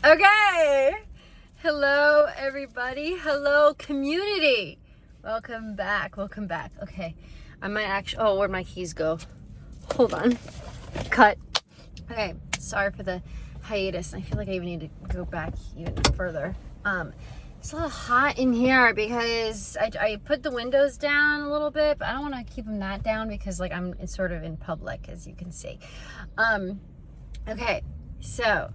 Okay. Hello, everybody. Hello, community. Welcome back. Okay. I might actually... Oh, where'd my keys go? Hold on. Cut. Okay. Sorry for the hiatus. I feel like I even need to go back even further. It's a little hot in here because I put the windows down a little bit, but I don't want to keep them that down because like I'm sort of in public, as you can see. Okay. So...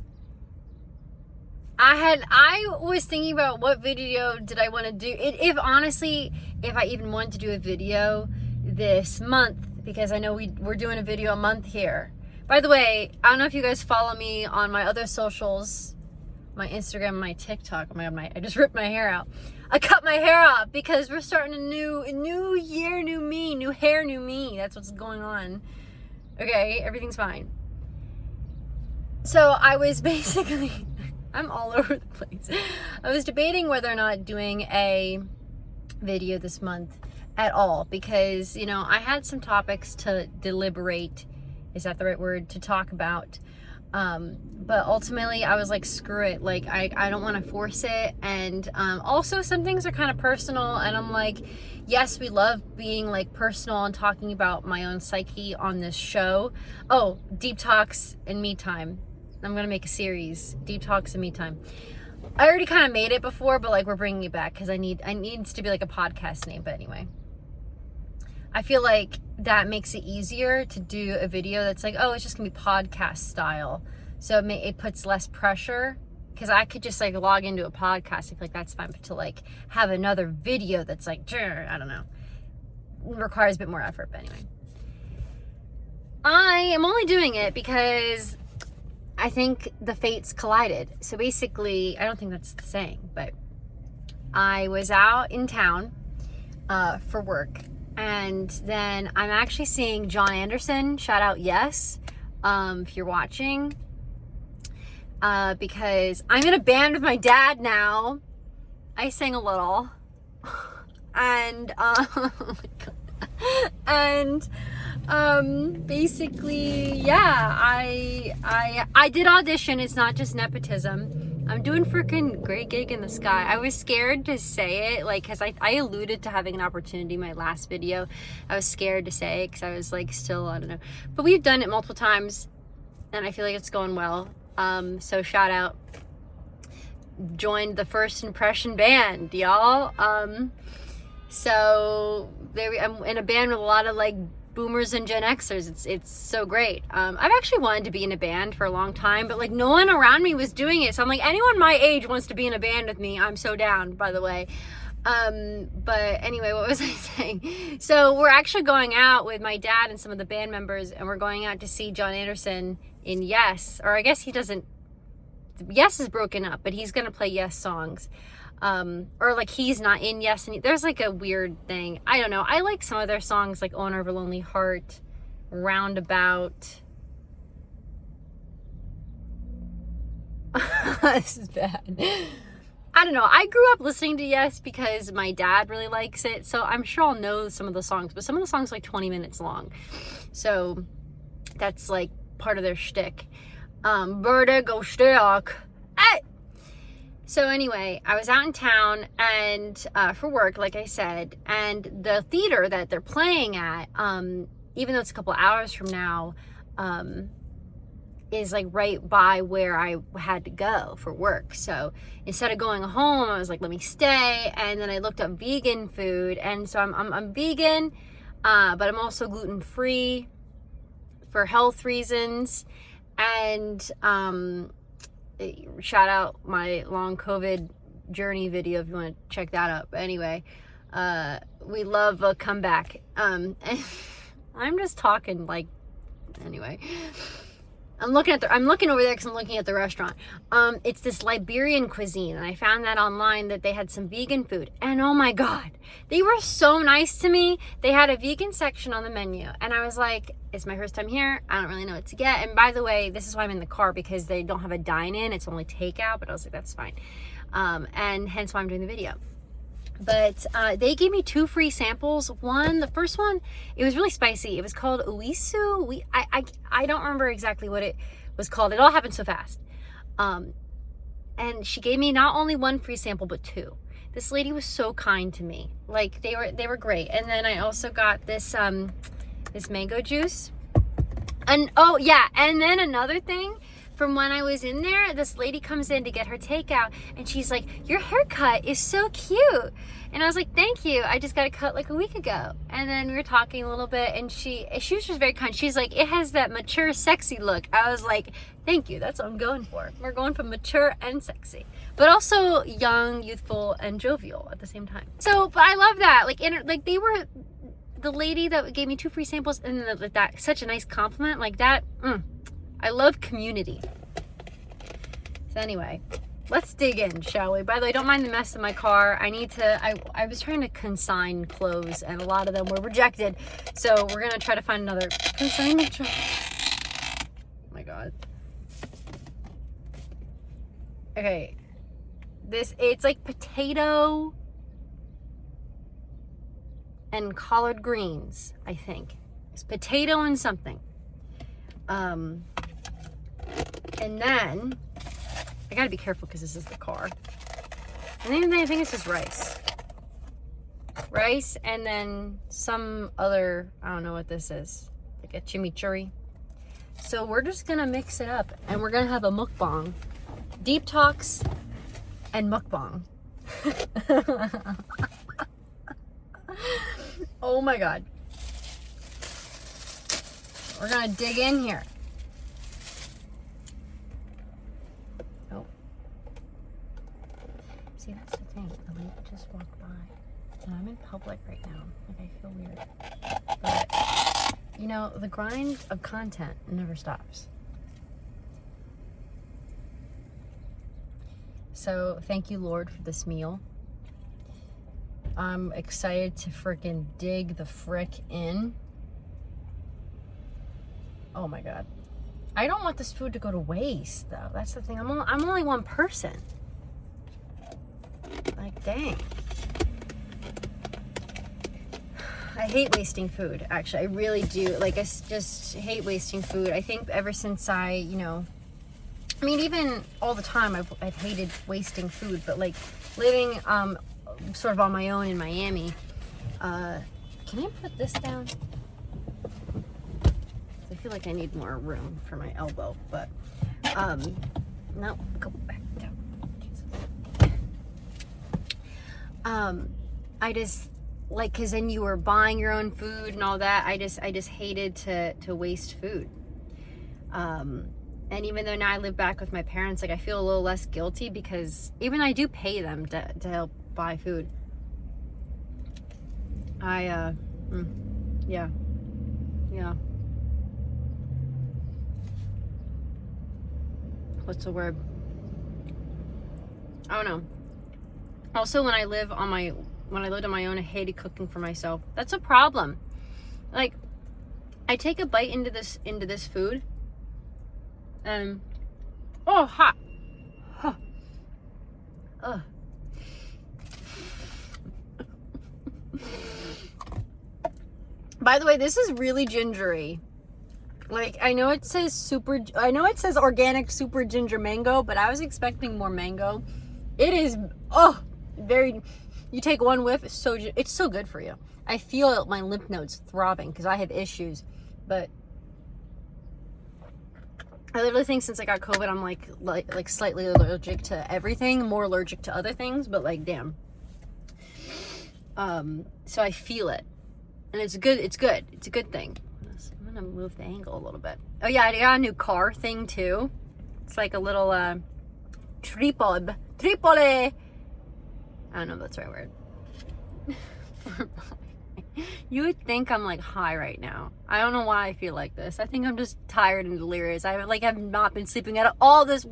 I was thinking about what video did I want to do. If I even want to do a video this month, because I know we're doing a video a month here. By the way, I don't know if you guys follow me on my other socials, my Instagram, my TikTok. Oh my God, I just ripped my hair out. I cut my hair off because we're starting a new year, new me, new hair, new me. That's what's going on. Okay, everything's fine. So I was basically... I'm all over the place. I was debating whether or not doing a video this month at all because, you know, I had some topics to deliberate. Is that the right word? To talk about. But ultimately I was like, screw it. Like, I don't want to force it. And also some things are kind of personal. And I'm like, yes, we love being like personal and talking about my own psyche on this show. Oh, Deep Talks and Me Time. I'm going to make a series, Deep Talks and Me Time. I already kind of made it before, but like we're bringing it back because it needs to be like a podcast name. But anyway, I feel like that makes it easier to do a video that's like, oh, it's just going to be podcast style. So it puts less pressure because I could just like log into a podcast. I feel like that's fine. But to like have another video that's like, I don't know, requires a bit more effort. But anyway, I am only doing it because I think the fates collided. So basically, I don't think that's the saying, but I was out in town for work. And then I'm actually seeing John Anderson. Shout out, yes, if you're watching. Because I'm in a band with my dad now. I sing a little. And, oh my God. And basically, yeah, I did audition. It's not just nepotism. I'm doing freaking Great Gig in the Sky. I was scared to say it, like, because I alluded to having an opportunity in my last video. I was scared to say it because I was like, still, I don't know. But we've done it multiple times and I feel like it's going well. So shout out. Joined the First Impression band, y'all. So I'm in a band with a lot of like boomers and Gen Xers. It's so great. I've actually wanted to be in a band for a long time, but like no one around me was doing it. So I'm like, anyone my age wants to be in a band with me, I'm so down, by the way. But anyway, what was I saying? So we're actually going out with my dad and some of the band members, and we're going out to see John Anderson in Yes, or I guess he doesn't. Yes is broken up, but he's gonna play Yes songs. Or like he's not in Yes, and there's like a weird thing. I don't know. I like some of their songs, like Owner of a Lonely Heart, Roundabout. This is bad. I don't know. I grew up listening to Yes because my dad really likes it, so I'm sure I'll know some of the songs, but some of the songs are like 20 minutes long. So that's like part of their shtick. Vertigo shtick. Hey! So anyway, I was out in town and for work, like I said, and the theater that they're playing at, even though it's a couple hours from now, is like right by where I had to go for work. So instead of going home, I was like, let me stay. And then I looked up vegan food, and so I'm vegan, but I'm also gluten-free for health reasons. And shout out my long COVID journey video if you want to check that out. But anyway, we love a comeback. And I'm just talking like, anyway, I'm looking over there because I'm looking at the restaurant. It's this Liberian cuisine, and I found that online that they had some vegan food, and oh my God, they were so nice to me. They had a vegan section on the menu, and I was like, it's my first time here. I don't really know what to get. And by the way, this is why I'm in the car, because they don't have a dine-in. It's only takeout, but I was like, that's fine. And hence why I'm doing the video. But they gave me 2 free samples. The first one, it was really spicy. It was called Uisu. I don't remember exactly what it was called. It all happened so fast. And she gave me not only one free sample, but two. This lady was so kind to me. Like, they were great. And then I also got this this mango juice. And oh yeah, and then another thing, from when I was in there, this lady comes in to get her takeout, and she's like, your haircut is so cute. And I was like, thank you. I just got it cut like a week ago. And then we were talking a little bit, and she was just very kind. She's like, it has that mature, sexy look. I was like, thank you. That's what I'm going for. We're going for mature and sexy, but also young, youthful, and jovial at the same time. So, but I love that. Like, they were, the lady that gave me 2 free samples, and that such a nice compliment like that. I love community. So anyway, let's dig in, shall we? By the way, don't mind the mess in my car. I was trying to consign clothes, and a lot of them were rejected. So we're gonna try to find another consignment job. Oh my God. Okay, it's like potato and collard greens, I think. It's potato and something. And then I gotta be careful because this is the car. And then I think it's just rice, and then some other, I don't know what this is, like a chimichurri. So we're just gonna mix it up, and we're gonna have a mukbang, deep talks, and mukbang. Oh my God. We're gonna dig in here. Oh. See, that's the thing. The lady just walked by. And I'm in public right now. Like, I feel weird. But, you know, the grind of content never stops. So, thank you, Lord, for this meal. I'm excited to freaking dig the frick in. Oh my God. I don't want this food to go to waste, though. That's the thing. I'm only one person. Like, dang. I hate wasting food, actually. I really do. Like, I just hate wasting food. I think ever since I mean, even all the time, I've hated wasting food. But, like, living sort of on my own in Miami, can I put this down? I feel like I need more room for my elbow, but no, go back down. Jesus. I just, like, because then you were buying your own food and all that. I just hated to waste food. And even though now I live back with my parents, like, I feel a little less guilty because even I do pay them to help buy food. Yeah. What's the word? I don't know. Also, when I lived on my own, I hated cooking for myself. That's a problem. Like, I take a bite into this food, and oh, hot. Huh. Ugh. By the way, this is really gingery. Like, I know it says organic super ginger mango, but I was expecting more mango. It is, very, you take one whiff, it's so good for you. I feel my lymph nodes throbbing because I have issues, but I literally think since I got COVID, I'm like slightly allergic to everything, more allergic to other things, but like, damn. So I feel it, and it's good. It's a good thing. I'm gonna move the angle a little bit. Oh yeah, I got a new car thing too. It's like a little tripod. I don't know if that's the right word. You would think I'm like high right now. I don't know why I feel like this. I think I'm just tired and delirious. I have not been sleeping at all this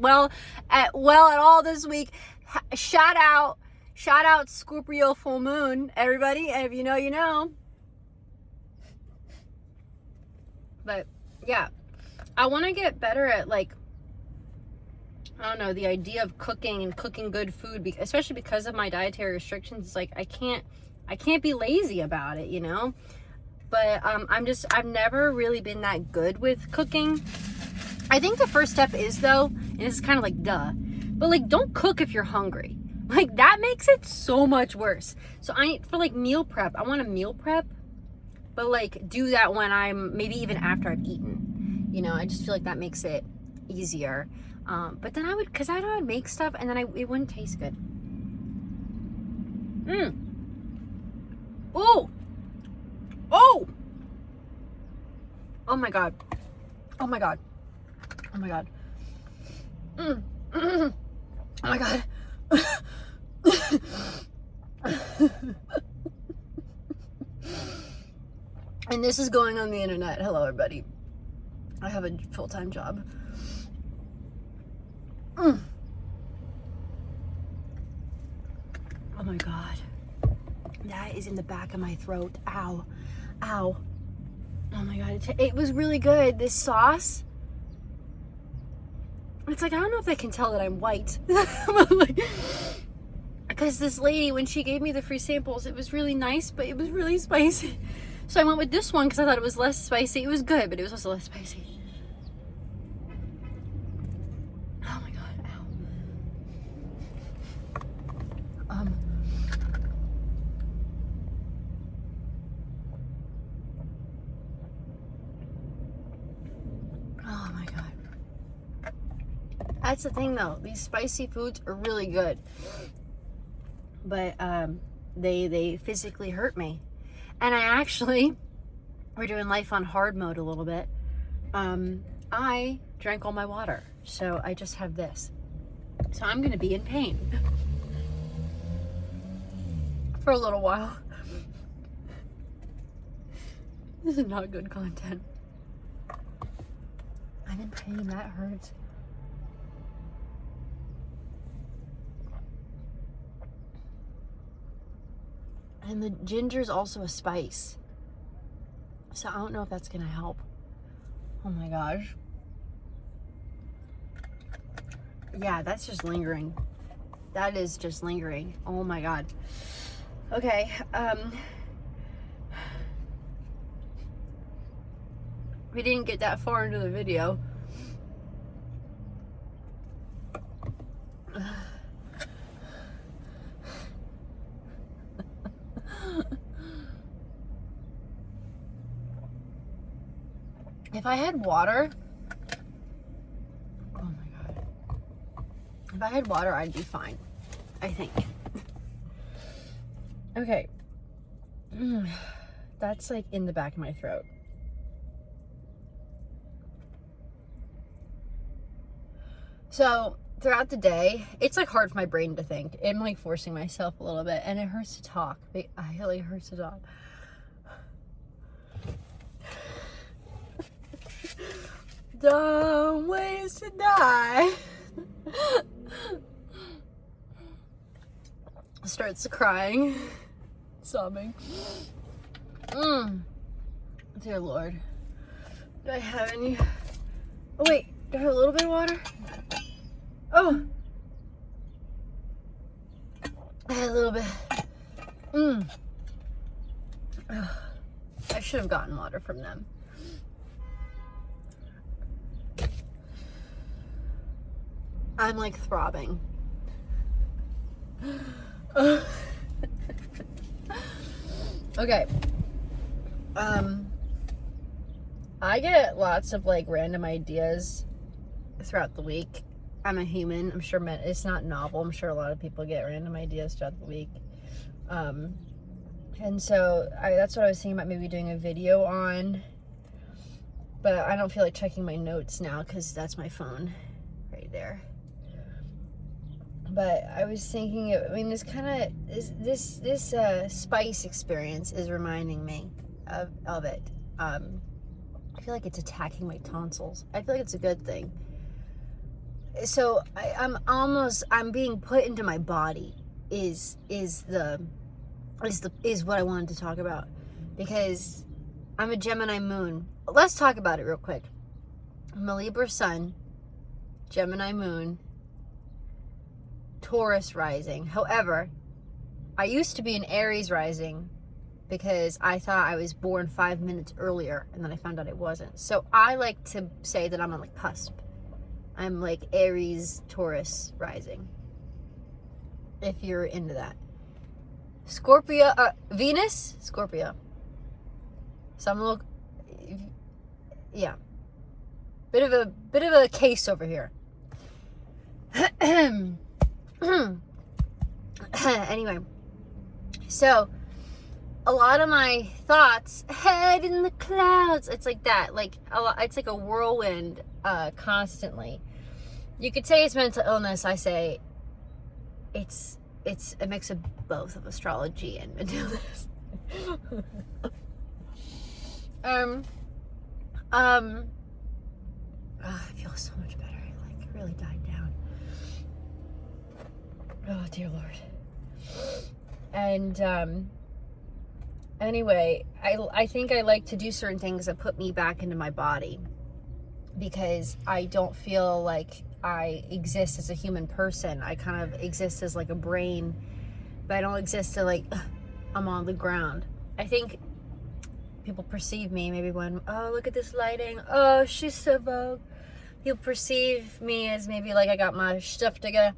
at all this week. Shout out Scorpio full moon, everybody. And if you know, you know. But yeah, I want to get better at, like, I don't know, the idea of cooking and cooking good food, especially because of my dietary restrictions. It's like I can't be lazy about it, you know. But I've never really been that good with cooking. I think the first step is, though, and this is kind of like But like, don't cook if you're hungry. Like, that makes it so much worse. So for like meal prep, I want to meal prep, but like do that when I'm, maybe even after I've eaten. You know, I just feel like that makes it easier. But then because I know I'd make stuff and then it wouldn't taste good. Oh! Oh! Oh my God. Oh my God. Oh my God. Oh my God. And this is going on the internet. Hello, everybody. I have a full-time job. Oh my God. That is in the back of my throat. Ow. Ow. Oh my God. It was really good. This sauce. It's like, I don't know if they can tell that I'm white. Because this lady, when she gave me the free samples, it was really nice, but it was really spicy. So I went with this one because I thought it was less spicy. It was good, but it was also less spicy. Oh my God, ow. Oh my God. That's the thing though. These spicy foods are really good. But they physically hurt me. And we're doing life on hard mode a little bit. I drank all my water, so I just have this. So I'm gonna be in pain for a little while. This is not good content. I'm in pain, that hurts. And the ginger's also a spice. So I don't know if that's gonna help. Oh my gosh. Yeah, that's just lingering. That is just lingering. Oh my God. Okay, we didn't get that far into the video. If I had water, oh my God. If I had water, I'd be fine, I think. Okay. That's like in the back of my throat. So throughout the day, it's like hard for my brain to think. I'm like forcing myself a little bit, and it hurts to talk. It really hurts to talk. Dumb ways to die. Starts crying, sobbing. Dear Lord. Do I have any? Oh wait, do I have a little bit of water? Oh, I had a little bit. Oh, I should have gotten water from them. I'm like throbbing. Okay. I get lots of like random ideas throughout the week. I'm a human. I'm sure it's not novel. I'm sure a lot of people get random ideas throughout the week. And so that's what I was thinking about maybe doing a video on. But I don't feel like checking my notes now because that's my phone right there. But I was thinking, I mean, this spice experience is reminding me of it. I feel like it's attacking my tonsils. I feel like it's a good thing. So I'm being put into my body is what I wanted to talk about, because I'm a Gemini moon. Let's talk about it real quick. I'm a Libra sun, Gemini moon, Taurus rising. However, I used to be an Aries rising because I thought I was born 5 minutes earlier, and then I found out it wasn't. So I like to say that I'm on like cusp. I'm like Aries, Taurus rising. If you're into that. Scorpio, Venus, Scorpio. So I'm a little, yeah. Bit of a case over here. Anyway, so a lot of my thoughts head in the clouds. It's like that, like it's like a whirlwind constantly. You could say it's mental illness. I say it's a mix of both, of astrology and mental illness. I feel so much better. I like really died down. Oh dear Lord. And anyway, I think I like to do certain things that put me back into my body, because I don't feel like I exist as a human person. I kind of exist as like a brain, but I don't exist to like I'm on the ground. I think people perceive me maybe when, oh, look at this lighting, oh, she's so vogue. People perceive me as maybe like I got my stuff together.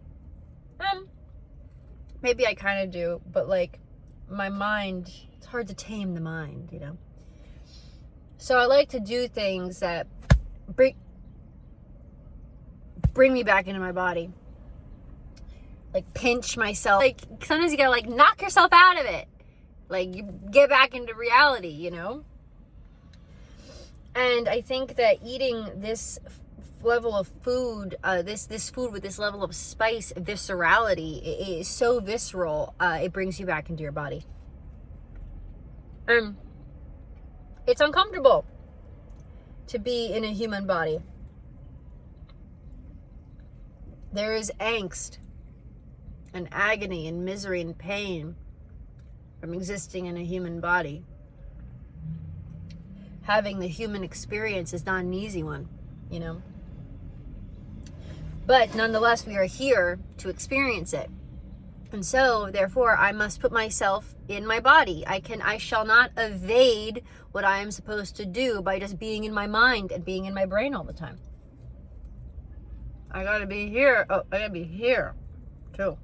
Maybe I kind of do, but like my mind, it's hard to tame the mind, you know. So I like to do things that bring me back into my body. Like pinch myself. Like sometimes you gotta like knock yourself out of it. Like you get back into reality, you know. And I think that eating this level of food, this food with this level of spice, viscerality, it is so visceral, it brings you back into your body. It's uncomfortable to be in a human body. There is angst and agony and misery and pain from existing in a human body. Having the human experience is not an easy one, you know. But nonetheless, we are here to experience it. And so, therefore, I must put myself in my body. I shall not evade what I am supposed to do by just being in my mind and being in my brain all the time. I gotta be here. Oh, I gotta be here, too.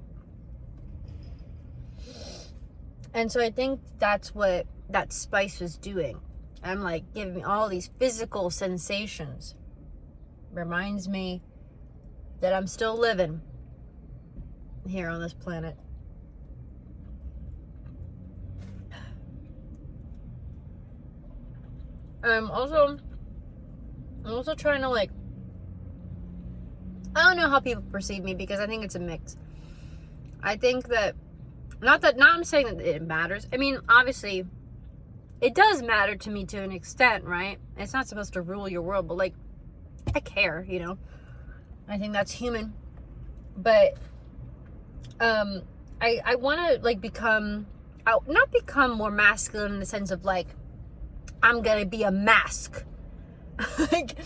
And so I think that's what that spice was doing. I'm like giving me all these physical sensations. Reminds me that I'm still living here on this planet. I'm also trying to like, I don't know how people perceive me, because I think it's a mix. I think that, not I'm saying that it matters. I mean, obviously, it does matter to me to an extent, right? It's not supposed to rule your world, but like, I care, you know? I think that's human. But I want to like not become more masculine in the sense of like, I'm going to be a mask. Like,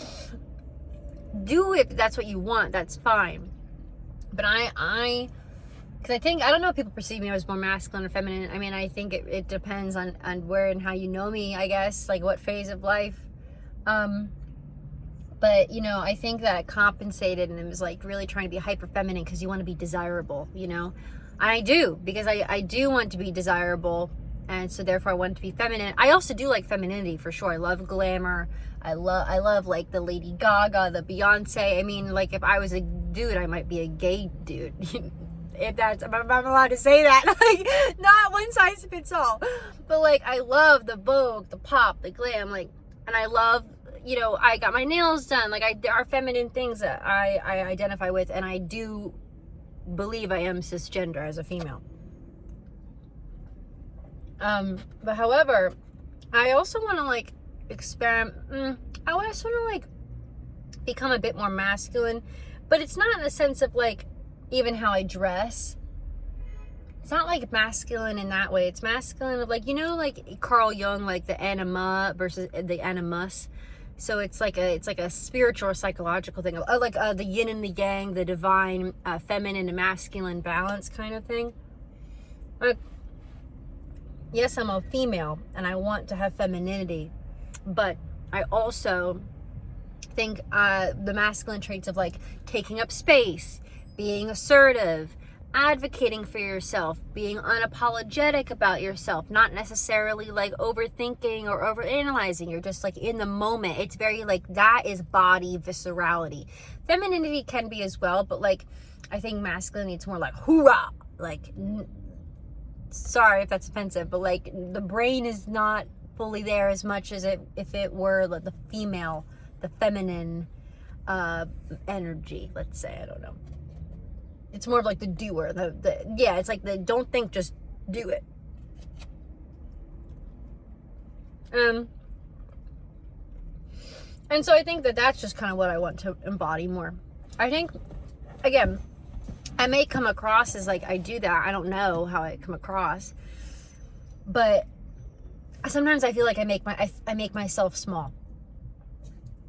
do it if that's what you want, that's fine. But because I think, I don't know if people perceive me as more masculine or feminine. I mean, I think it depends on where and how you know me, I guess, like what phase of life. But, you know, I think that I compensated and it was like really trying to be hyper feminine because you want to be desirable, you know. I do, because I do want to be desirable, and so therefore I want to be feminine. I also do like femininity for sure. I love glamour. I love like the Lady Gaga, the Beyonce. I mean, like if I was a dude, I might be a gay dude. If I'm allowed to say that. Like, not one size fits all. But like, I love the Vogue, the pop, the glam, like, and I love, you know, I got my nails done. Like, there are feminine things that I identify with, and I do believe I am cisgender as a female. But however, I also want to like experiment. I also want to like become a bit more masculine, but it's not in the sense of like even how I dress. It's not like masculine in that way. It's masculine of like, you know, like Carl Jung, like the anima versus the animus. So it's like a spiritual or psychological thing, like the yin and the yang, the divine, feminine and masculine balance kind of thing. Like, yes, I'm a female and I want to have femininity, but I also think the masculine traits of like taking up space, being assertive, advocating for yourself, being unapologetic about yourself, not necessarily like overthinking or overanalyzing. You're just like in the moment. It's very like, that is body viscerality. Femininity can be as well, but like I think masculinity, it's more like hoorah, like sorry if that's offensive, but like the brain is not fully there as much as if it were like the female, the feminine energy, let's say. I don't know. It's more of like the doer. Yeah, it's like the don't think, just do it. And so I think that that's just kind of what I want to embody more. I think, again, I may come across as like I do that. I don't know how I come across, but sometimes I feel like I make myself small.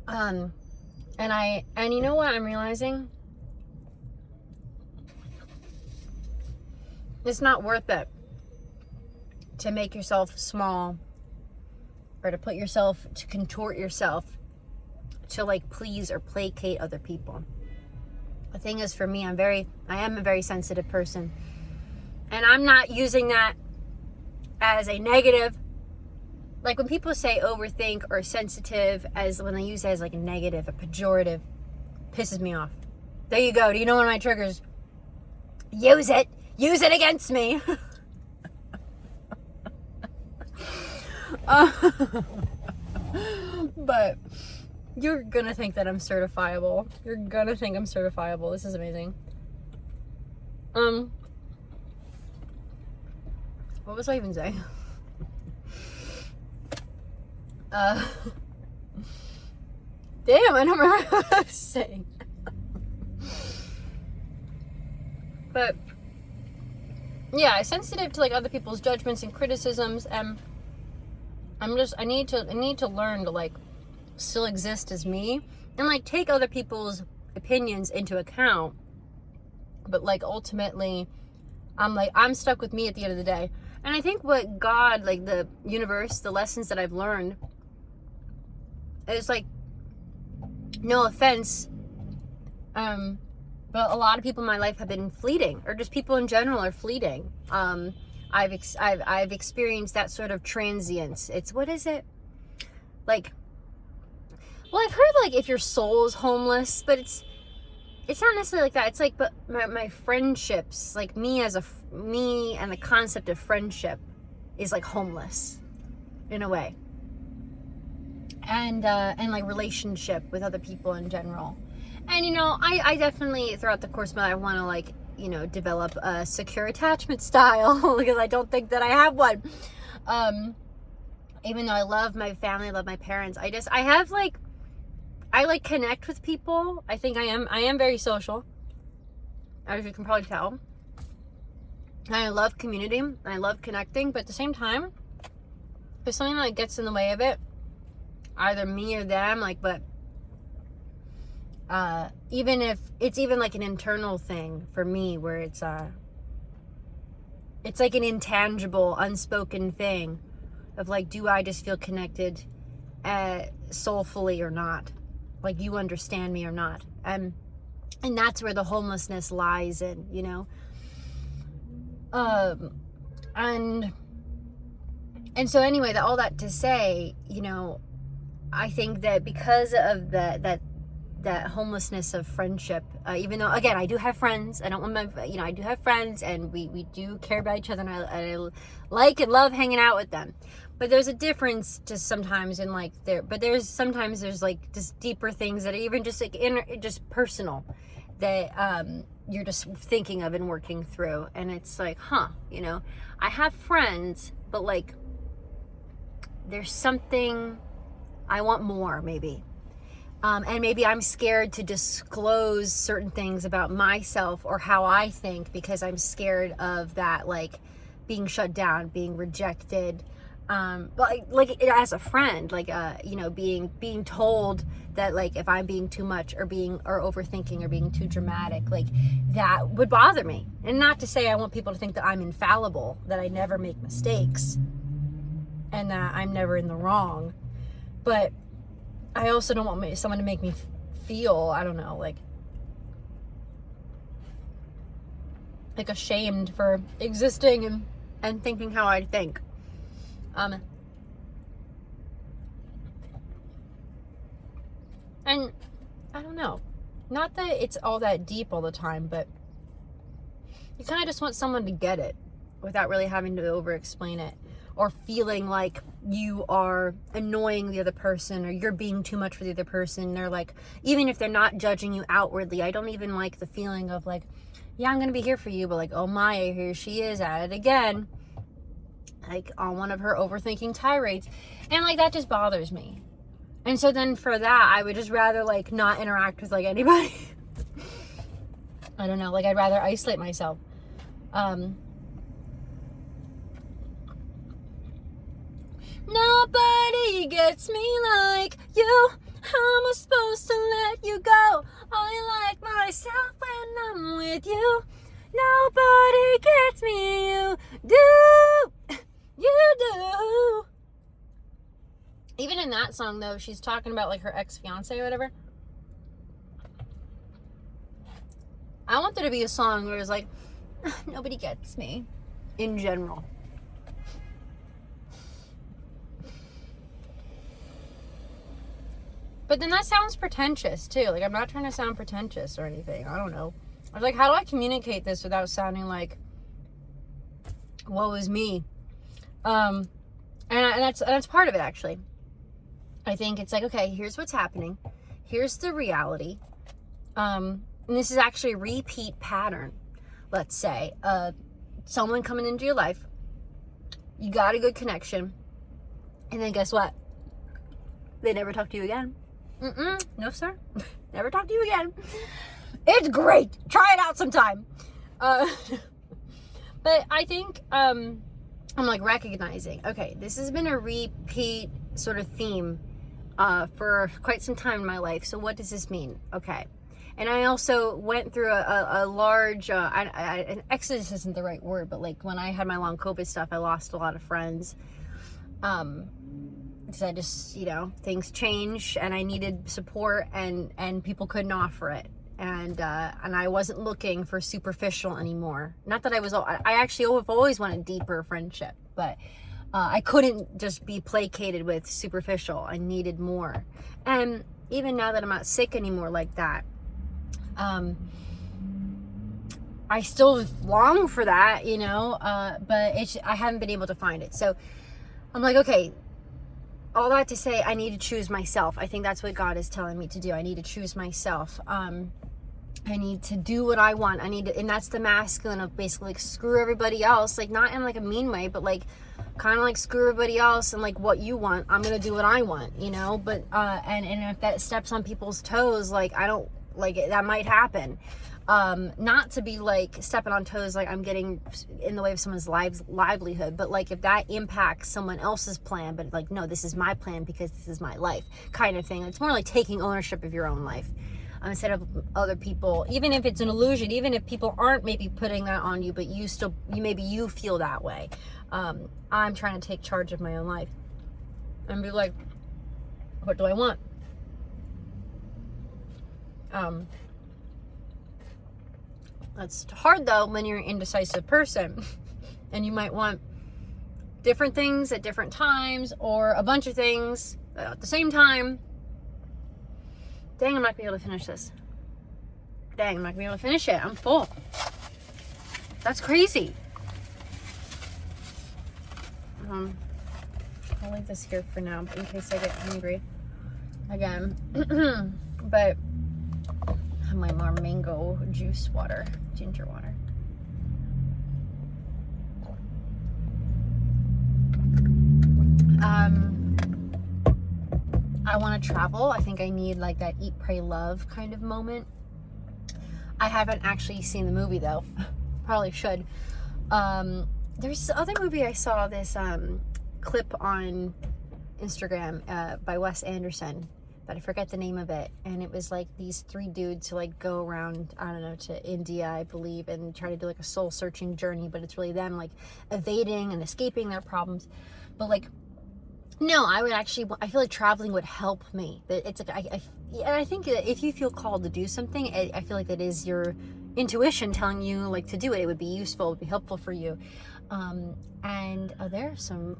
And you know what I'm realizing? It's not worth it to make yourself small or to contort yourself to like please or placate other people. The thing is, for me, I am a very sensitive person, and I'm not using that as a negative. Like when people say overthink or sensitive, when they use it as like a negative, a pejorative, pisses me off. There you go. Do you know one of my triggers? Use it against me. But you're gonna think that I'm certifiable. You're gonna think I'm certifiable. This is amazing. What was I even saying? Damn, I don't remember what I was saying. But yeah, sensitive to like other people's judgments and criticisms, and I need to learn to like still exist as me and like take other people's opinions into account, but like ultimately I'm stuck with me at the end of the day. And I think what God, like the universe, the lessons that I've learned is like, no offense, but a lot of people in my life have been fleeting, or just people in general are fleeting. I've experienced that sort of transience. What is it? Like, well, I've heard like if your soul is homeless, but it's not necessarily like that. It's like, but my friendships, like me and the concept of friendship is like homeless in a way. And like relationship with other people in general. And, you know, I definitely, throughout the course of my life, I want to, like, you know, develop a secure attachment style because I don't think that I have one. Even though I love my family, I love my parents, I connect with people. I think I am very social, as you can probably tell. And I love community, and I love connecting, but at the same time, there's something that gets in the way of it, either me or them, like, but even if it's even like an internal thing for me where it's like an intangible, unspoken thing of like, do I just feel connected soulfully or not? Like, you understand me or not? And that's where the homelessness lies in, you know? And so anyway, all that to say, you know, I think that because of that homelessness of friendship, even though, again, I do have friends, I do have friends, and we do care about each other, and I like and love hanging out with them. But there's a difference just sometimes in like there's like just deeper things that are even just like just personal that you're just thinking of and working through. And it's like, you know, I have friends, but like there's something I want more, maybe. And maybe I'm scared to disclose certain things about myself or how I think because I'm scared of that, like being shut down, being rejected. But like as a friend, like, you know, being told that like if I'm being too much or overthinking or being too dramatic, like that would bother me. And not to say I want people to think that I'm infallible, that I never make mistakes and that I'm never in the wrong. But I also don't want someone to make me feel, I don't know, like ashamed for existing and thinking how I think. And I don't know, not that it's all that deep all the time, but you kind of just want someone to get it without really having to over explain it, or feeling like you are annoying the other person, or you're being too much for the other person. They're like, even if they're not judging you outwardly, I don't even like the feeling of like, yeah, I'm gonna be here for you, but like, oh my, here she is at it again, like on one of her overthinking tirades. And like, that just bothers me. And so then for that, I would just rather like not interact with like anybody. I don't know, like I'd rather isolate myself. Nobody gets me like you. How am I supposed to let you go? I like myself when I'm with you. Nobody gets me, you do. You do. Even in that song, though, she's talking about like her ex-fiance or whatever. I want there to be a song where it's like, nobody gets me in general. But then that sounds pretentious too. Like, I'm not trying to sound pretentious or anything. I don't know. I was like, how do I communicate this without sounding like, woe is me? And that's part of it, actually. I think it's like, okay, here's what's happening. Here's the reality. And this is actually a repeat pattern. Let's say, someone coming into your life, you got a good connection, and then guess what? They never talk to you again. No, sir. Never talk to you again. It's great. Try it out sometime. But I think I'm like recognizing, okay, this has been a repeat sort of theme for quite some time in my life. So what does this mean? Okay. And I also went through a large, an exodus isn't the right word, but like when I had my long COVID stuff, I lost a lot of friends. Because I just, things change and I needed support and people couldn't offer it. And I wasn't looking for superficial anymore. Not that I actually have always wanted deeper friendship, but I couldn't just be placated with superficial. I needed more. And even now that I'm not sick anymore like that, I still long for that, but I haven't been able to find it. So I'm like, okay, all that to say, I need to choose myself. I think that's what God is telling me to do. I need to choose myself. I need to do what I want. And that's the masculine of basically like screw everybody else, like not in like a mean way, but like kind of like screw everybody else and like what you want. I'm going to do what I want, but, and if that steps on people's toes, like I don't like it, that might happen. Not to be like stepping on toes, like I'm getting in the way of someone's livelihood, but like if that impacts someone else's plan, but like, no, this is my plan because this is my life kind of thing. It's more like taking ownership of your own life. Instead of other people, even if it's an illusion, even if people aren't maybe putting that on you, but maybe you feel that way. I'm trying to take charge of my own life and be like, what do I want? That's hard though when you're an indecisive person and you might want different things at different times or a bunch of things at the same time. Dang, I'm not gonna be able to finish this. Dang, I'm not gonna be able to finish it. I'm full. That's crazy. I'll leave this here for now in case I get hungry again. But I have my more mango juice water, ginger water. I want to travel. I think I need like that eat, pray, love kind of moment. I haven't actually seen the movie though. Probably should. There's this other movie I saw this clip on Instagram by Wes Anderson, but I forget the name of it. And it was like these three dudes who like go around, I don't know, to India, I believe, and try to do like a soul searching journey, but it's really them like evading and escaping their problems. But like No, I would actually, I feel like traveling would help me. It's like, and I think that if you feel called to do something, I feel like it is your intuition telling you like to do it. It would be useful, it would be helpful for you. And there's some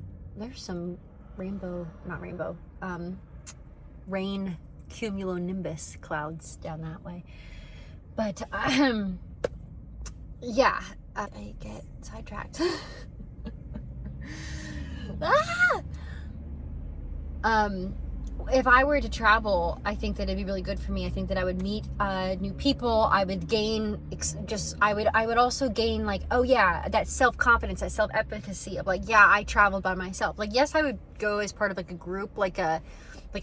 rain cumulonimbus clouds down that way. But, yeah, I get sidetracked. If I were to travel, I think that it'd be really good for me. I think that I would meet new people. I would gain I would also gain like, oh yeah, that self-confidence, that self-efficacy of like, yeah, I traveled by myself. Like, yes, I would go as part of like a group, like a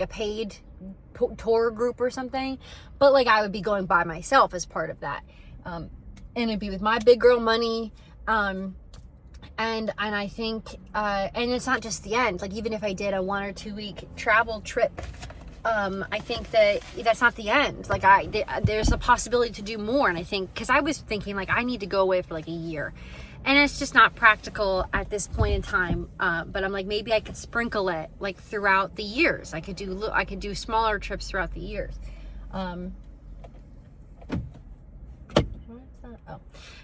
paid tour group or something, but like I would be going by myself as part of that. And it'd be with my big girl money. And I think, and it's not just the end, like even if I did a 1 or 2 week travel trip, I think that that's not the end. Like there's a possibility to do more. And I think, cause I was thinking like, I need to go away for like a year, and it's just not practical at this point in time. But I'm like, maybe I could sprinkle it like throughout the years. I could do smaller trips throughout the years.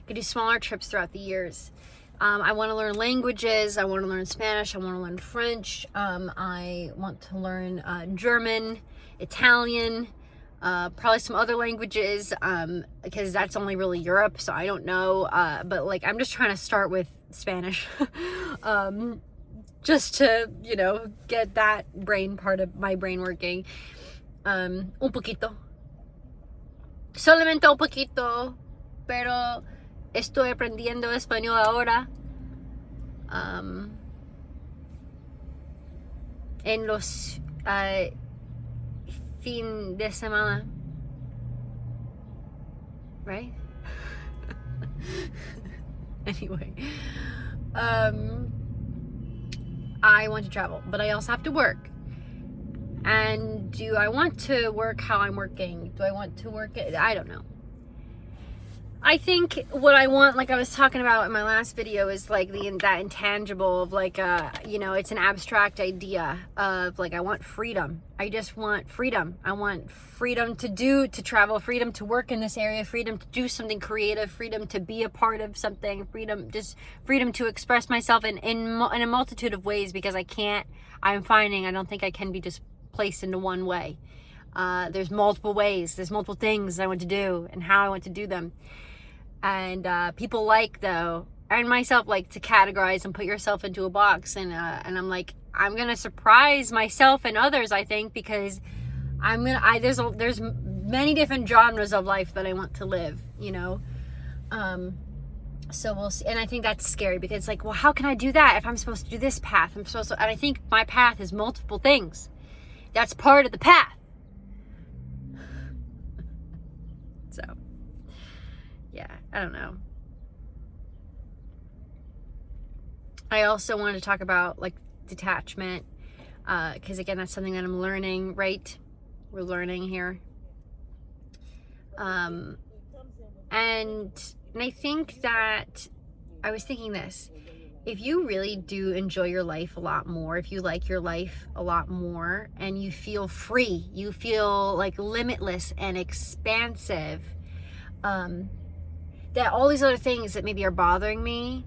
Could do smaller trips throughout the years. I want to learn languages. I want to learn Spanish. I want to learn French. I want to learn German, Italian, probably some other languages, because that's only really Europe, so I don't know. But like, I'm just trying to start with Spanish, just to, you know, get that part of my brain working. Un poquito. Solamente un poquito, pero estoy aprendiendo español ahora. En los fin de semana. Right? Anyway. I want to travel, but I also have to work. And do I want to work how I'm working? Do I want to work it? I don't know. I think what I want, like I was talking about in my last video, is like that intangible of like, you know, it's an abstract idea of like, I want freedom. I just want freedom. I want freedom to travel, freedom to work in this area, freedom to do something creative, freedom to be a part of something, freedom to express myself in a multitude of ways, because I'm finding I don't think I can be just placed into one way. There's multiple ways, there's multiple things I want to do and how I want to do them. And people and myself like to categorize and put yourself into a box. And I'm like, I'm going to surprise myself and others, I think, because there's many different genres of life that I want to live, you know? So we'll see. And I think that's scary, because it's like, well, how can I do that if I'm supposed to do this path? And I think my path is multiple things. That's part of the path. So, yeah, I don't know. I also wanted to talk about like detachment, because again, that's something that I'm learning, right? We're learning here. And I think that I was thinking this, if you really do enjoy your life a lot more, if you like your life a lot more and you feel free, you feel like limitless and expansive, that all these other things that maybe are bothering me,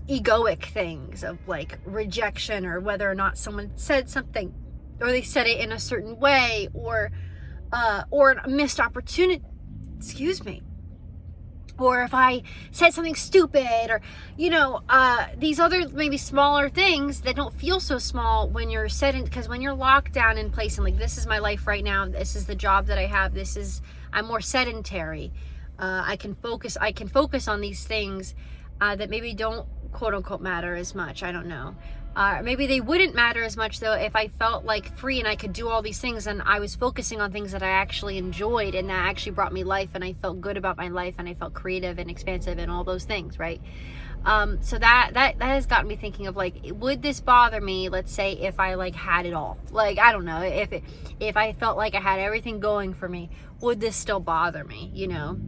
egoic things of like rejection, or whether or not someone said something or they said it in a certain way, or a missed opportunity, or if I said something stupid, or, you know, these other maybe smaller things that don't feel so small when you're because when you're locked down in place and like, this is my life right now, this is the job that I have, I'm more sedentary, I can focus on these things that maybe don't quote unquote matter as much. I don't know. Maybe they wouldn't matter as much though if I felt like free and I could do all these things and I was focusing on things that I actually enjoyed and that actually brought me life, and I felt good about my life and I felt creative and expansive and all those things, right? So that has gotten me thinking of like, would this bother me, let's say, if I like had it all? Like, I don't know, if I felt like I had everything going for me, would this still bother me, you know?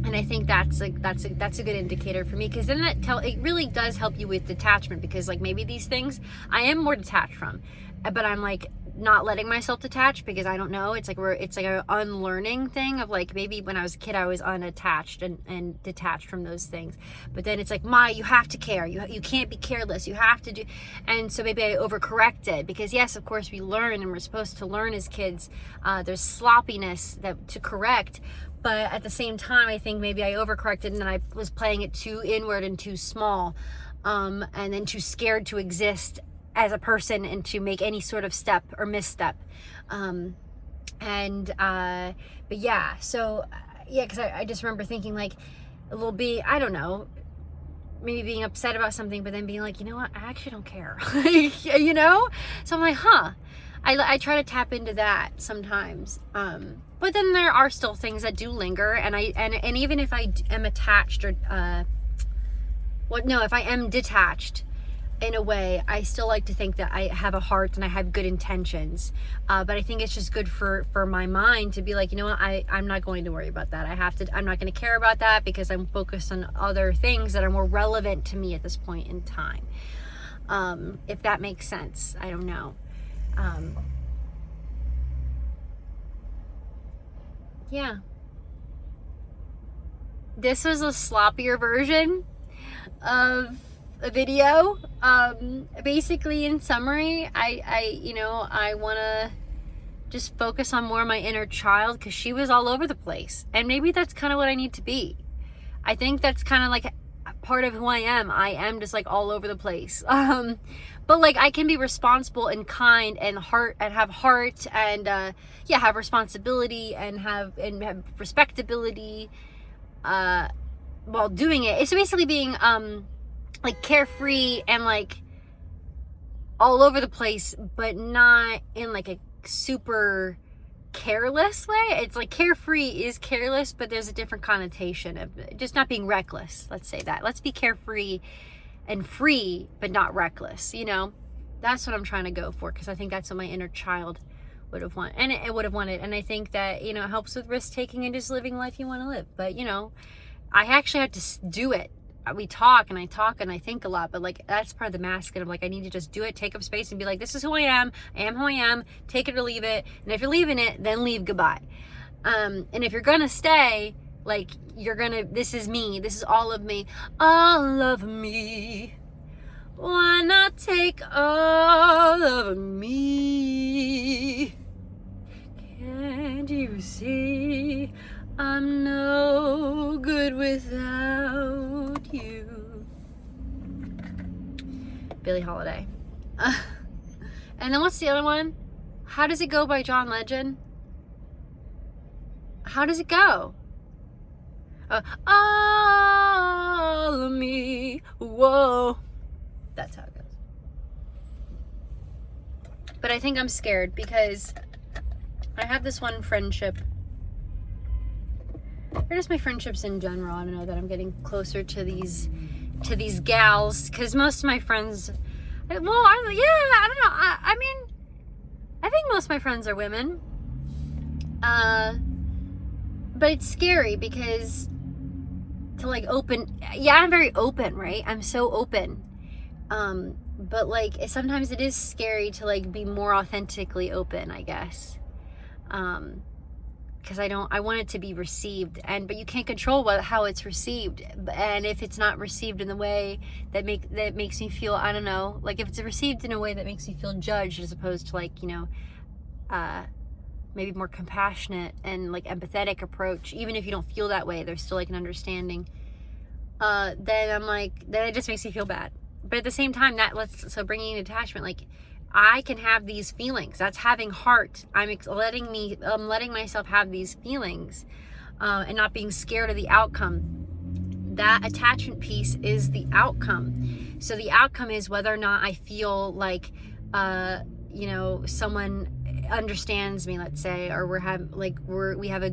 And I think that's a good indicator for me, because then it really does help you with detachment, because like maybe these things I am more detached from, but I'm like not letting myself detach because I don't know. It's like an unlearning thing of like, maybe when I was a kid I was unattached and detached from those things, but then it's like, you have to care, you can't be careless, you have to do. And so maybe I overcorrected, because yes, of course we learn, and we're supposed to learn as kids. There's sloppiness to correct, but at the same time I think maybe I overcorrected, and then I was playing it too inward and too small, and then too scared to exist as a person and to make any sort of step or misstep. But yeah, so yeah, because I just remember thinking like a little bit, I don't know, maybe being upset about something, but then being like, you know what, I actually don't care. You know? So I'm like, I try to tap into that sometimes. But then there are still things that do linger, and even if I am attached or if I am detached in a way, I still like to think that I have a heart and I have good intentions. But I think it's just good for my mind to be like, you know what, I'm not going to worry about that. I'm not going to care about that, because I'm focused on other things that are more relevant to me at this point in time. If that makes sense. I don't know. Yeah. This was a sloppier version of a video. Basically, in summary, I want to just focus on more of my inner child, because she was all over the place, and maybe that's kind of what I need to be. I think that's kind of like part of who I am. I am just like all over the place. But like I can be responsible and kind and have heart and have responsibility and have respectability while doing it. It's basically being like carefree and like all over the place, but not in like a super careless way. It's like carefree is careless, but there's a different connotation of just not being reckless. Let's say that. Let's be carefree and free, but not reckless. You know, that's what I'm trying to go for, because I think that's what my inner child would have wanted, and it would have wanted. And I think that, you know, it helps with risk taking and just living life you want to live. But you know, I actually have to do it. We talk and I think a lot, but like that's part of the masculine. I'm like, I need to just do it, take up space and be like, this is who I am who I am, take it or leave it. And if you're leaving it, then leave goodbye. And if you're gonna stay, like this is me, this is all of me, why not take all of me? Can't you see I'm no good without you? Billie Holiday. And then what's the other one? How Does It Go by John Legend? How does it go? All of me, whoa. That's how it goes. But I think I'm scared, because I have this one friendship, or just my friendships in general. I don't know, that I'm getting closer to these gals, because most of my friends, I don't know. I mean, I think most of my friends are women. But it's scary, because to like open, I'm very open, right? I'm so open. But like sometimes it is scary to like be more authentically open, I guess. Because I want it to be received, but you can't control how it's received. And if it's not received in the way that makes me feel, I don't know, like if it's received in a way that makes me feel judged, as opposed to like, you know, maybe more compassionate and like empathetic approach, even if you don't feel that way, there's still like an understanding, then it just makes me feel bad. But at the same time, so bringing in attachment, like I can have these feelings. That's having heart. I'm letting myself have these feelings, and not being scared of the outcome. That attachment piece is the outcome. So the outcome is whether or not I feel like, someone understands me, let's say, or we have a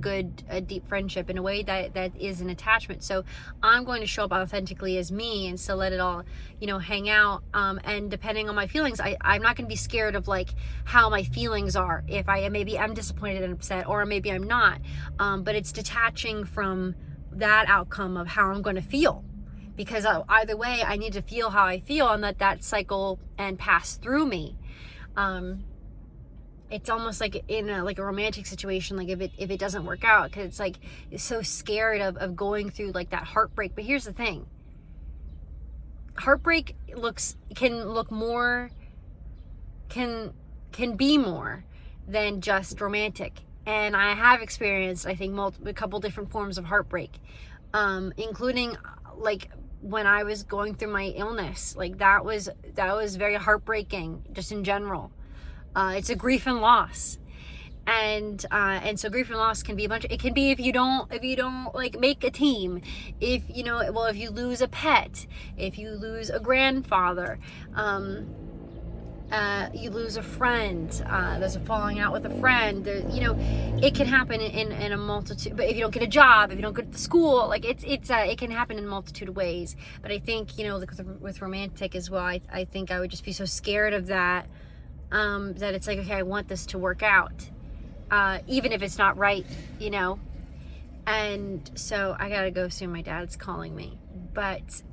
deep friendship in a way that is an attachment. So I'm going to show up authentically as me and still let it all, hang out. And depending on my feelings, I'm not going to be scared of like how my feelings are. If maybe I'm disappointed and upset, or maybe I'm not. But it's detaching from that outcome of how I'm going to feel, because either way I need to feel how I feel and let that cycle and pass through me. It's almost like in a romantic situation, like if it doesn't work out, because it's like it's so scared of going through like that heartbreak. But here's the thing, heartbreak can be more than just romantic. And I have experienced, I think, a couple different forms of heartbreak, including like when I was going through my illness. Like that was very heartbreaking, just in general. It's a grief and loss, and so grief and loss can be it can be if you don't like make a team, if you lose a pet, if you lose a grandfather, you lose a friend, there's a falling out with a friend, it can happen in a multitude. But if you don't get a job, if you don't go to the school, like it can happen in a multitude of ways. But I think with romantic as well, I think I would just be so scared of that, that it's like, okay, I want this to work out, even if it's not right, and so I gotta go soon. My dad's calling me. But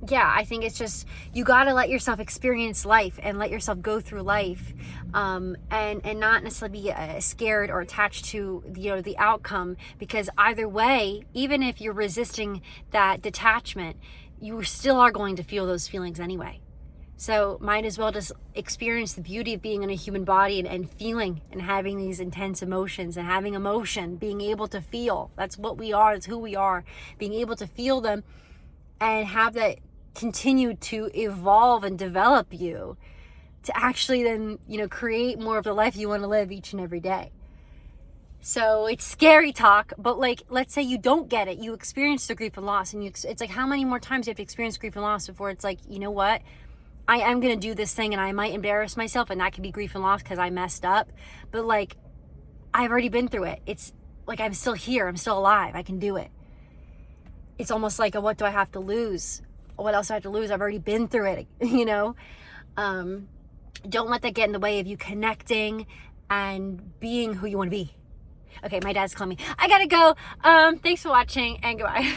yeah, I think it's just, you got to let yourself experience life and let yourself go through life, and not necessarily be scared or attached to the outcome, because either way, even if you're resisting that detachment, you still are going to feel those feelings anyway. So might as well just experience the beauty of being in a human body and feeling and having these intense emotions and having emotion, being able to feel. That's what we are. It's who we are. Being able to feel them and have that continue to evolve and develop you to actually then, create more of the life you want to live each and every day. So it's scary talk, but like, let's say you don't get it. You experience the grief and loss, and it's like, how many more times do you have to experience grief and loss before it's like, you know what? I am going to do this thing and I might embarrass myself, and that could be grief and loss because I messed up. But like, I've already been through it. It's like, I'm still here. I'm still alive. I can do it. It's almost like, what do I have to lose? What else do I have to lose? I've already been through it, Don't let that get in the way of you connecting and being who you want to be. Okay, my dad's calling me. I gotta go. Thanks for watching, and goodbye.